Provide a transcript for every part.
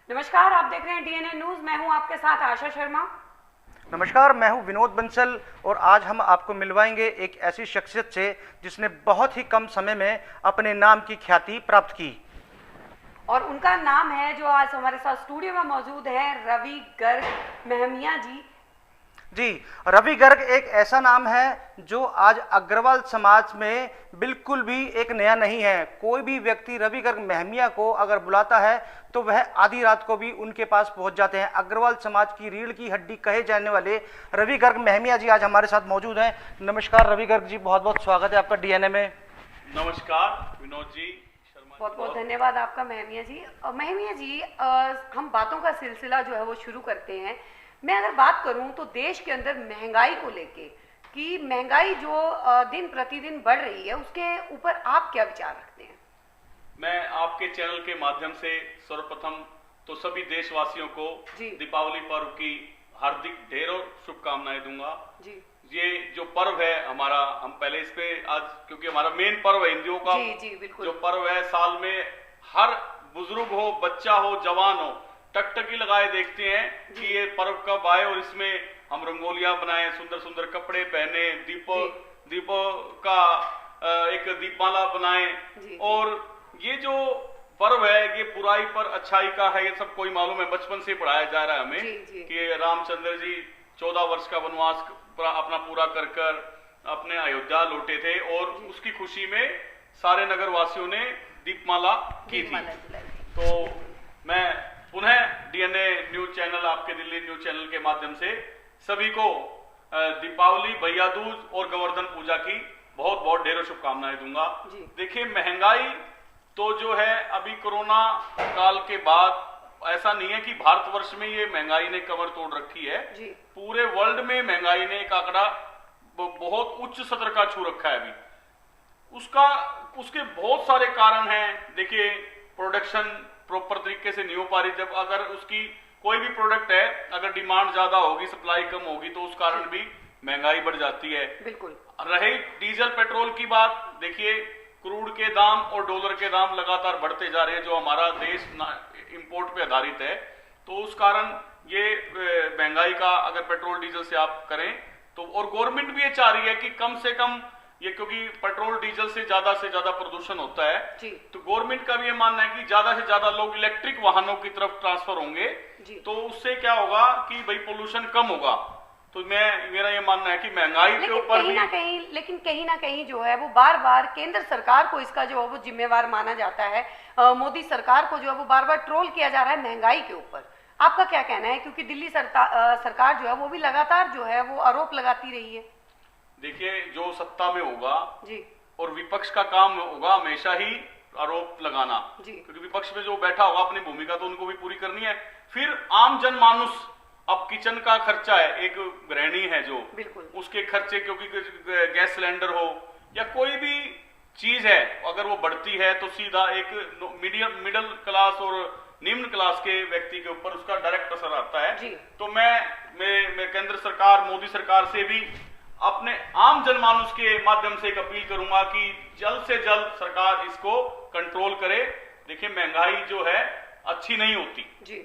नमस्कार, आप देख रहे हैं डीएनए न्यूज। मैं हूं आपके साथ आशा शर्मा। नमस्कार, मैं हूं विनोद बंसल और आज हम आपको मिलवाएंगे एक ऐसी शख्सियत से जिसने बहुत ही कम समय में अपने नाम की ख्याति प्राप्त की। और उनका नाम है जो आज हमारे साथ स्टूडियो में मौजूद है, रवि गर्ग महमिया जी। जी, रवि गर्ग एक ऐसा नाम है जो आज अग्रवाल समाज में बिल्कुल भी एक नया नहीं है। कोई भी व्यक्ति रवि गर्ग महमिया को अगर बुलाता है तो वह आधी रात को भी उनके पास पहुंच जाते हैं। अग्रवाल समाज की रीढ़ की हड्डी कहे जाने वाले रवि गर्ग महमिया जी आज हमारे साथ मौजूद हैं। नमस्कार रवि गर्ग जी, बहुत बहुत स्वागत है आपका डीएनए में। नमस्कार विनोद जी, शर्मा जी, बहुत बहुत धन्यवाद आपका महमिया जी। महमिया जी, हम बातों का सिलसिला जो है वो शुरू करते हैं। मैं अगर बात करूं तो देश के अंदर महंगाई को लेके कि महंगाई जो दिन प्रतिदिन बढ़ रही है उसके ऊपर आप क्या विचार रखते हैं? मैं आपके चैनल के माध्यम से सर्वप्रथम तो सभी देशवासियों को दीपावली पर्व की हार्दिक ढेरों शुभकामनाएं दूंगा जी। ये जो पर्व है हमारा, हम पहले इस पे आज, क्योंकि हमारा मेन पर्व है हिंदुओं का। जी जी बिल्कुल। जो पर्व है साल में हर बुजुर्ग हो, बच्चा हो, जवान हो, टकटकी लगाए देखते हैं कि ये पर्व कब आए और इसमें हम रंगोलियां बनाएं, सुंदर सुंदर कपड़े पहने, दीपों का एक दीपमाला बनाएं। और ये जो पर्व है ये बुराई पर अच्छाई का है, ये सब कोई मालूम है, बचपन से पढ़ाया जा रहा है हमें कि रामचंद्र जी 14 वर्ष का वनवास अपना पूरा कर कर अपने अयोध्या लौटे थे और उसकी खुशी में सारे नगर वासियों ने दीपमाला की थी। तो मैं पुनः डीएनए न्यूज चैनल, आपके दिल्ली न्यूज चैनल के माध्यम से सभी को दीपावली, भैया दूज और गोवर्धन पूजा की बहुत बहुत ढेरों शुभकामनाएं दूंगा। देखिए, महंगाई तो जो है अभी कोरोना काल के बाद ऐसा नहीं है कि भारतवर्ष में ये महंगाई ने कमर तोड़ रखी है। पूरे वर्ल्ड में महंगाई ने एक आंकड़ा बहुत उच्च स्तर का छू रखा है अभी। उसके बहुत सारे कारण हैं। देखिए, प्रोडक्शन प्रॉपर तरीके से नहीं हो पा रही। जब अगर उसकी कोई भी प्रोडक्ट है, अगर डिमांड ज्यादा होगी, सप्लाई कम होगी, तो उस कारण भी महंगाई बढ़ जाती है। बिल्कुल। रही डीजल पेट्रोल की बात, देखिए क्रूड के दाम और डॉलर के दाम लगातार बढ़ते जा रहे हैं, जो हमारा देश इंपोर्ट पे आधारित है। तो उस कारण ये महंगाई का अगर पेट्रोल डीजल से आप करें तो, और गवर्नमेंट भी ये चाह रही है कि कम से कम ये, क्योंकि पेट्रोल डीजल से ज्यादा प्रदूषण होता है, तो गवर्नमेंट का भी ये मानना है कि ज्यादा से ज्यादा लोग इलेक्ट्रिक वाहनों की तरफ ट्रांसफर होंगे तो उससे क्या होगा कि भाई पोल्यूशन कम होगा। तो मेरा ये मानना है कि महंगाई के ऊपर भी लेकिन कहीं ना कहीं जो है वो बार बार केंद्र सरकार को इसका जो है वो जिम्मेवार माना जाता है। मोदी सरकार को जो है वो बार बार ट्रोल किया जा रहा है महंगाई के ऊपर। आपका क्या कहना है? क्योंकि दिल्ली सरकार जो है वो भी लगातार जो है वो आरोप लगाती रही है। देखिए, जो सत्ता में होगा और विपक्ष का काम होगा हमेशा ही आरोप लगाना, क्योंकि विपक्ष में जो बैठा होगा अपनी भूमिका तो उनको भी पूरी करनी है। फिर आम जनमानुस, अब किचन का खर्चा है, एक गृहिणी है जो उसके खर्चे, क्योंकि गैस सिलेंडर हो या कोई भी चीज है, अगर वो बढ़ती है तो सीधा एक मिडिल क्लास और निम्न क्लास के व्यक्ति के ऊपर उसका डायरेक्ट असर आता है। तो मैं केंद्र सरकार, मोदी सरकार से भी अपने आम जनमानुस के माध्यम से एक अपील करूंगा कि जल्द से जल्द सरकार इसको कंट्रोल करे। देखिए, महंगाई जो है अच्छी नहीं होती।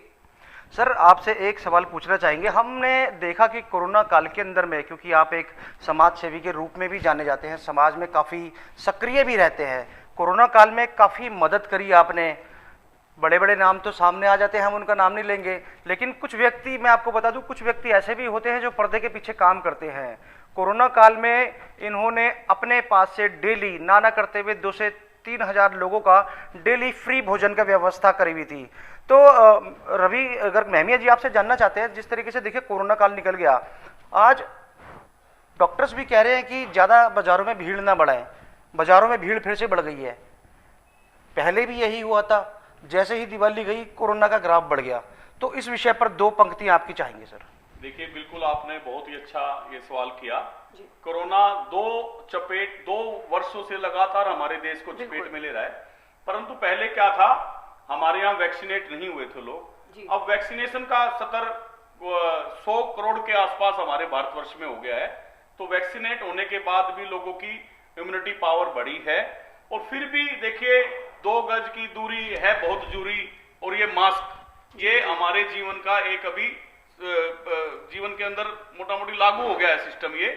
सर, आपसे एक सवाल पूछना चाहेंगे। हमने देखा कि कोरोना काल के अंदर में, क्योंकि आप एक समाज सेवी के रूप में भी जाने जाते हैं, समाज में काफ़ी सक्रिय भी रहते हैं, कोरोना काल में काफ़ी मदद करी आपने। बड़े बड़े नाम तो सामने आ जाते हैं, हम उनका नाम नहीं लेंगे, लेकिन कुछ व्यक्ति, मैं आपको बता दूं, कुछ व्यक्ति ऐसे भी होते हैं जो पर्दे के पीछे काम करते हैं। कोरोना काल में इन्होंने अपने पास से डेली ना करते हुए 2 से 3 हजार लोगों का डेली फ्री भोजन का व्यवस्था करी हुई थी। तो रवि गर्ग महमिया जी, आपसे जानना चाहते हैं, जिस तरीके से देखिए कोरोना काल निकल गया, आज डॉक्टर्स भी कह रहे हैं कि ज़्यादा बाजारों में भीड़ ना बढ़ाएं। बाजारों में भीड़ फिर से बढ़ गई है। पहले भी यही हुआ था, जैसे ही दिवाली गई कोरोना का ग्राफ बढ़ गया। तो इस विषय पर 2 पंक्तियां आपकी चाहेंगे सर। देखिए, बिल्कुल आपने बहुत ही अच्छा ये सवाल किया। कोरोना 2 वर्षों से लगातार हमारे देश को चपेट में ले रहा है। परंतु पहले क्या था, हमारे यहाँ वैक्सीनेट नहीं हुए थे लोग। अब वैक्सीनेशन का स्तर 100 करोड़ के आसपास हमारे भारतवर्ष में हो गया है। तो वैक्सीनेट होने के बाद भी लोगों की इम्यूनिटी पावर बढ़ी है। और फिर भी देखिए, 2 गज की दूरी है बहुत जरूरी, और ये मास्क ये हमारे जीवन का एक अभी जीवन के अंदर मोटा मोटी लागू हो गया है सिस्टम ये।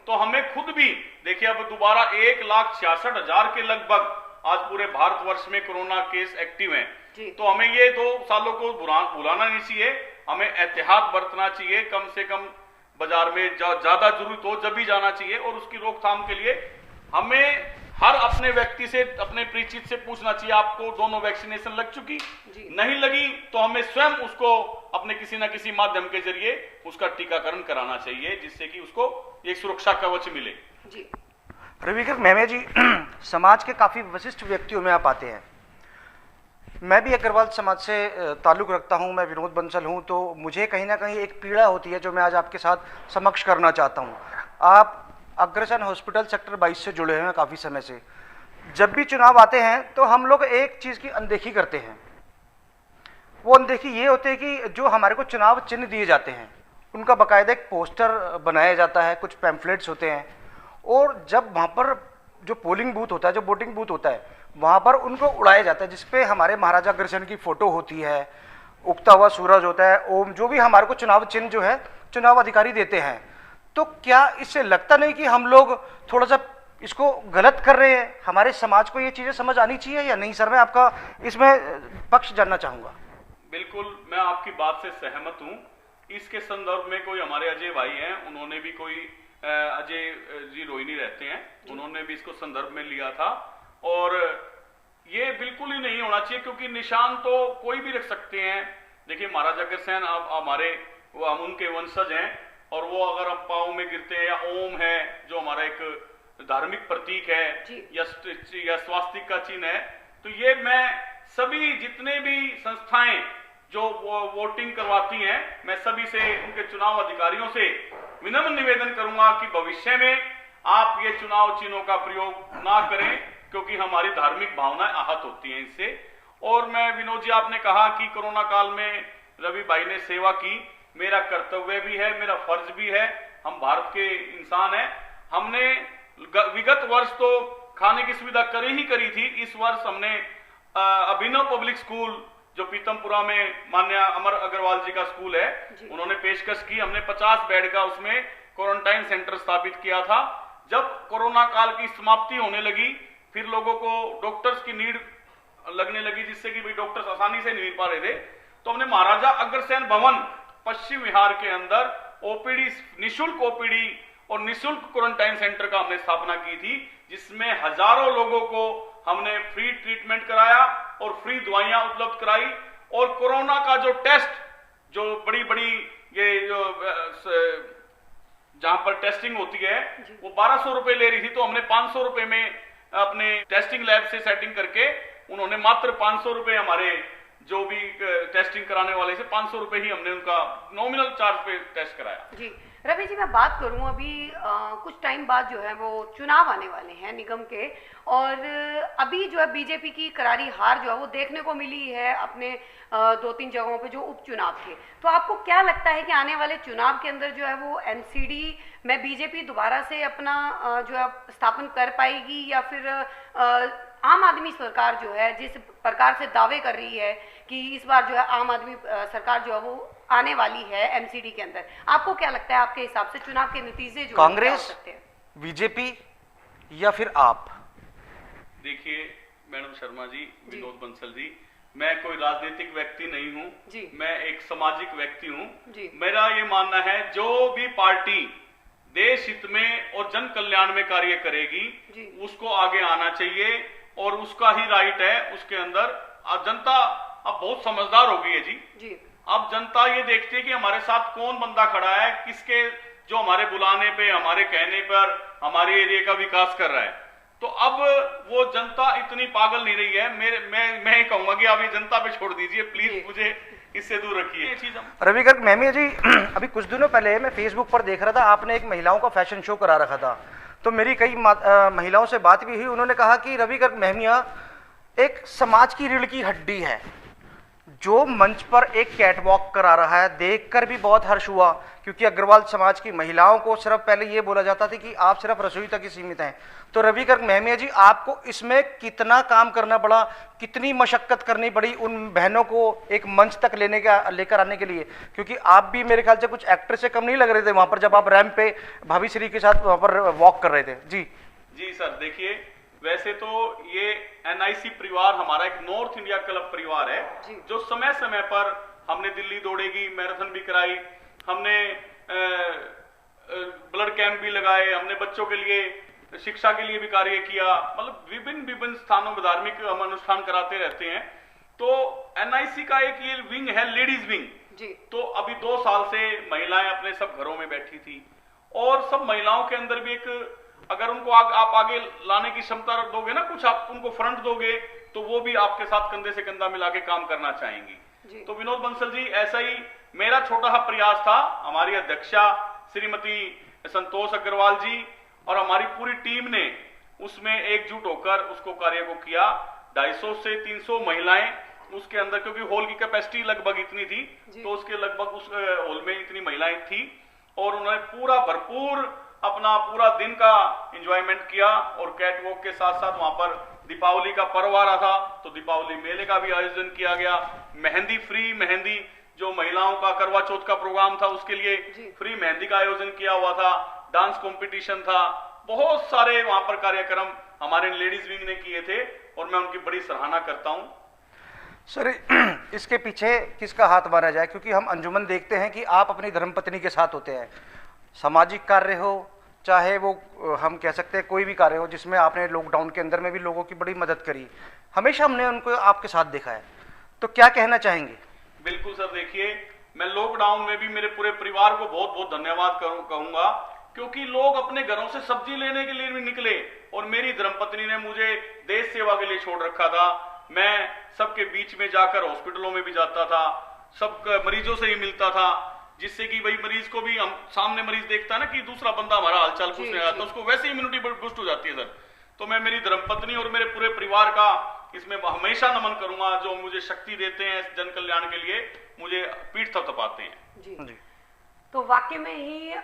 तो हमें खुद भी देखिए, अब दोबारा 1,66,000 के लगभग आज पूरे भारतवर्ष में कोरोना केस एक्टिव हैं। तो हमें ये 2 सालों को भुलाना नहीं चाहिए, हमें एहतियात बरतना चाहिए, कम से कम बाजार में ज्यादा जरूरत हो जब भी जाना चाहिए। और उसकी रोकथाम के लिए हमें हर अपने व्यक्ति से, अपने परिचित से पूछना चाहिए, आपको दोनों वैक्सीनेशन लग चुकी? नहीं लगी तो हमें स्वयं उसको अपने किसी ना किसी माध्यम के जरिए उसका टीकाकरण कराना चाहिए, जिससे कि उसको एक सुरक्षा कवच मिले। जी रविकर मेहमिया जी, समाज के काफी विशिष्ट व्यक्तियों में आप आते हैं। मैं भी अग्रवाल समाज से ताल्लुक रखता हूं, मैं विनोद बंसल हूं, तो मुझे कहीं ना कहीं एक पीड़ा होती है जो मैं आज आपके साथ समक्ष करना चाहता हूं। आप अग्रसेन हॉस्पिटल सेक्टर 22 से जुड़े हैं काफ़ी समय से। जब भी चुनाव आते हैं तो हम लोग एक चीज़ की अनदेखी करते हैं। वो अनदेखी ये होती है कि जो हमारे को चुनाव चिन्ह दिए जाते हैं उनका बाकायदा एक पोस्टर बनाया जाता है, कुछ पैम्फलेट्स होते हैं, और जब वहाँ पर जो पोलिंग बूथ होता है, जो वोटिंग बूथ होता है, वहाँ पर उनको उड़ाया जाता है, जिसपे हमारे महाराजा अग्रसेन की फ़ोटो होती है, उगता हुआ सूरज होता है, ओम, जो भी हमारे को चुनाव चिन्ह जो है चुनाव अधिकारी देते हैं। तो क्या इससे लगता नहीं कि हम लोग थोड़ा सा इसको गलत कर रहे हैं? हमारे समाज को ये चीजें समझ आनी चाहिए या नहीं? सर, मैं आपका इसमें पक्ष जानना चाहूंगा। बिल्कुल, मैं आपकी बात से सहमत हूं। इसके संदर्भ में कोई हमारे अजय भाई हैं, उन्होंने भी कोई अजय जी रोहिणी रहते हैं, उन्होंने भी इसको संदर्भ में लिया था। और ये बिल्कुल ही नहीं होना चाहिए, क्योंकि निशान तो कोई भी रख सकते हैं। देखिए, महाराजा अग्रसेन अब हमारे हम उनके वंशज हैं, और वो अगर हम पाँव में गिरते हैं, या ओम है जो हमारा एक धार्मिक प्रतीक है, या स्वास्तिक का चिन्ह है, तो ये मैं सभी जितने भी संस्थाएं जो वोटिंग करवाती हैं, मैं सभी से, उनके चुनाव अधिकारियों से विनम्र निवेदन करूंगा कि भविष्य में आप ये चुनाव चिन्हों का प्रयोग ना करें, क्योंकि हमारी धार्मिक भावनाएं आहत होती हैं इससे। और मैं, विनोद जी, आपने कहा कि कोरोना काल में रवि भाई ने सेवा की, मेरा कर्तव्य भी है, मेरा फर्ज भी है। हम भारत के इंसान हैं। हमने विगत वर्ष तो खाने की सुविधा करी थी। इस वर्ष हमने अभिनव पब्लिक स्कूल जो पीतमपुरा में माननीय अमर अग्रवाल जी का स्कूल है, उन्होंने पेशकश की। हमने 50 बेड का उसमें क्वारंटाइन सेंटर स्थापित किया था। जब कोरोना काल की समाप्ति होने लगी, फिर लोगों को डॉक्टर्स की नीड लगने लगी, जिससे कि भाई डॉक्टर्स आसानी से नहीं मिल पा रहे थे, तो हमने महाराजा अग्रसेन भवन पश्चिम विहार के अंदर ओपीडी, निःशुल्क ओपीडी और निःशुल्क क्वारंटाइन सेंटर का हमने स्थापना की थी, जिसमें हजारों लोगों को हमने फ्री ट्रीटमेंट कराया और फ्री दवाइयां उपलब्ध कराई। और कोरोना का जो टेस्ट, जो बड़ी बड़ी ये जो जहां पर टेस्टिंग होती है, वो 1200 रुपए ले रही थी, तो हमने 500 रुपए में अपने टेस्टिंग लैब से सेटिंग करके, उन्होंने मात्र 500 रुपए, हमारे जो भी टेस्टिंग कराने वाले से 500 रुपए ही हमने उनका नॉमिनल चार्ज पे टेस्ट कराया। जी रवि जी, मैं बात करूं, अभी कुछ टाइम बाद जो है वो चुनाव आने वाले हैं निगम के, और अभी जो है बीजेपी की करारी हार जो है वो देखने को मिली है अपने 2-3 जगहों पे जो उपचुनाव थे। तो आपको क्या लगता है कि आने वाले चुनाव के अंदर जो है वो एमसीडी में बीजेपी दोबारा से अपना जो है स्थापन कर पाएगी, या फिर आम आदमी सरकार जो है जिस प्रकार से दावे कर रही है कि इस बार जो है आम आदमी सरकार जो है वो आने वाली है एमसीडी के अंदर, आपको क्या लगता है आपके हिसाब से चुनाव के नतीजे जो कांग्रेस, बीजेपी या फिर आप? देखिए मैडम शर्मा जी, विनोद बंसल जी, मैं कोई राजनीतिक व्यक्ति नहीं हूँ, मैं एक सामाजिक व्यक्ति हूँ। मेरा ये मानना है, जो भी पार्टी देश हित में और जन कल्याण में कार्य करेगी उसको आगे आना चाहिए, और उसका ही राइट है उसके अंदर। अब जनता अब बहुत समझदार हो गई है जी। अब जनता ये देखती है कि हमारे साथ कौन बंदा खड़ा है, किसके जो हमारे बुलाने पे, हमारे कहने पर हमारे एरिया का विकास कर रहा है। तो अब वो जनता इतनी पागल नहीं रही है। मैं कहूंगा कि आप ये जनता पे छोड़ दीजिए प्लीज, मुझे इससे दूर रखिए ये चीज। रविकर मेहमिया जी, अभी कुछ दिनों पहले मैं फेसबुक पर देख रहा था, आपने एक महिलाओं का फैशन शो करा रखा था, तो मेरी कई महिलाओं से बात भी हुई। उन्होंने कहा कि रविकर मेहमिया एक समाज की रीढ़ की हड्डी है, जो मंच पर एक कैटवॉक करा रहा है, देखकर भी बहुत हर्ष हुआ, क्योंकि अग्रवाल समाज की महिलाओं को सिर्फ पहले ये बोला जाता था कि आप सिर्फ रसोई तक ही सीमित हैं। तो रवि गर्ग महमिया जी, आपको इसमें कितना काम करना पड़ा, कितनी मशक्कत करनी पड़ी उन बहनों को एक मंच तक लेकर आने के लिए, क्योंकि आप भी मेरे ख्याल से कुछ एक्टर से कम नहीं लग रहे थे वहां पर जब आप रैंप पे भाभी श्री के साथ वहां पर वॉक कर रहे थे। जी सर, देखिए वैसे तो ये एनआईसी परिवार हमारा एक नॉर्थ इंडिया क्लब परिवार है, जो समय समय पर हमने दिल्ली दौड़ेगी मैराथन भी कराई, हमने ब्लड कैंप भी लगाए, हमने बच्चों के लिए शिक्षा के लिए भी कार्य किया, मतलब विभिन्न स्थानों में धार्मिक हम अनुष्ठान कराते रहते हैं। तो एनआईसी का एक ये विंग है, लेडीज विंग जी। तो अभी 2 साल से महिलाएं अपने सब घरों में बैठी थी, और सब महिलाओं के अंदर भी एक, अगर उनको आप आगे लाने की क्षमता दोगे ना, कुछ आप उनको फ्रंट दोगे, तो वो भी आपके साथ कंधे से कंधा मिला के काम करना चाहेंगी। तो विनोद बंसल जी, ऐसा ही मेरा छोटा सा प्रयास था, हमारी अध्यक्षा श्रीमती संतोष अग्रवाल जी और हमारी पूरी टीम ने उसमें एकजुट होकर उसको कार्य को किया। 250 से 300 महिलाएं उसके अंदर, क्योंकि हॉल की कैपेसिटी लगभग इतनी थी, तो उसके लगभग उस हॉल में इतनी महिलाएं थी, और उन्होंने पूरा भरपूर अपना पूरा दिन का एंजॉयमेंट किया। और कैटवॉक के साथ साथ वहां पर दीपावली का पर्व आ रहा था, तो दीपावली मेले का भी आयोजन किया गया। मेहंदी फ्री मेहंदी, जो महिलाओं का करवा चौथ का प्रोग्राम था, उसके लिए फ्री मेहंदी का आयोजन किया हुआ था, डांस कंपटीशन था, बहुत सारे वहां पर कार्यक्रम हमारे लेडीज विंग ने किए थे, और मैं उनकी बड़ी सराहना करता हूं। सर, इसके पीछे किसका हाथ माना जाए, क्योंकि हम अंजुमन देखते हैं कि आप अपनी धर्मपत्नी के साथ होते हैं, सामाजिक कार्य हो चाहे वो हम कह सकते हैं कोई भी कार्य हो, जिसमें आपने लॉकडाउन के अंदर में भी लोगों की बड़ी मदद करी, हमेशा हमने उनको आपके साथ देखा है, तो क्या कहना चाहेंगे? बिल्कुल सर, देखिए मैं लॉकडाउन में भी मेरे पूरे परिवार को बहुत बहुत धन्यवाद कहूंगा, क्योंकि लोग अपने घरों से सब्जी लेने के लिए भी निकले, और मेरी धर्मपत्नी ने मुझे देश सेवा के लिए छोड़ रखा था। मैं सबके बीच में जाकर हॉस्पिटलों में भी जाता था, सब मरीजों से ही मिलता था, जिससे कि भाई मरीज को भी, हम सामने मरीज देखता है ना कि दूसरा बंदा हमारा हालचाल पूछने आता, तो उसको वैसे इम्यूनिटी बूस्ट हो जाती है सर। तो मैं मेरी धर्मपत्नी और मेरे पूरे परिवार का इसमें हमेशा नमन करूंगा, जो मुझे शक्ति देते हैं जन कल्याण के लिए, मुझे पीठ थपथपाते हैं। जी। तो वाकई में ही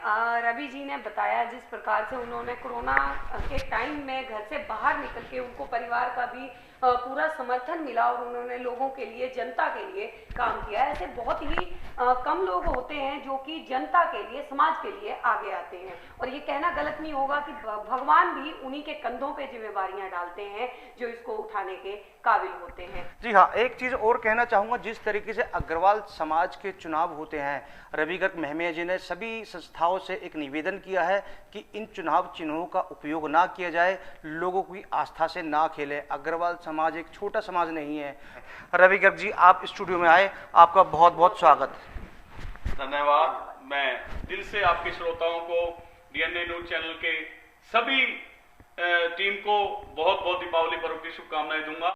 रवि जी ने बताया जिस प्रकार से उन्होंने कोरोना के टाइम में घर से बाहर निकल के उनको परिवार का भी पूरा समर्थन मिला, और उन्होंने लोगों के लिए, जनता के लिए काम किया। ऐसे बहुत ही कम लोग होते हैं जो कि जनता के लिए, समाज के लिए आगे आते हैं, और ये कहना गलत नहीं होगा कि भगवान भी उन्हीं के कंधों पे जिम्मेवारियां डालते हैं जो इसको उठाने के काबिल होते हैं। जी हाँ, एक चीज और कहना चाहूंगा, जिस तरीके से अग्रवाल समाज के चुनाव होते हैं, रवि गर्ग महमिया जी ने सभी संस्थाओं से एक निवेदन किया है कि इन चुनाव चिन्हों का उपयोग ना किया जाए, लोगों की आस्था से ना खेले। अग्रवाल समाज एक छोटा समाज नहीं है। रवि गर्ग जी, आप स्टूडियो में आए, आपका बहुत बहुत स्वागत। धन्यवाद। मैं दिल से आपके श्रोताओं को, डीएनए न्यूज चैनल के सभी टीम को बहुत बहुत दीपावली पर्व की शुभकामनाएं दूंगा।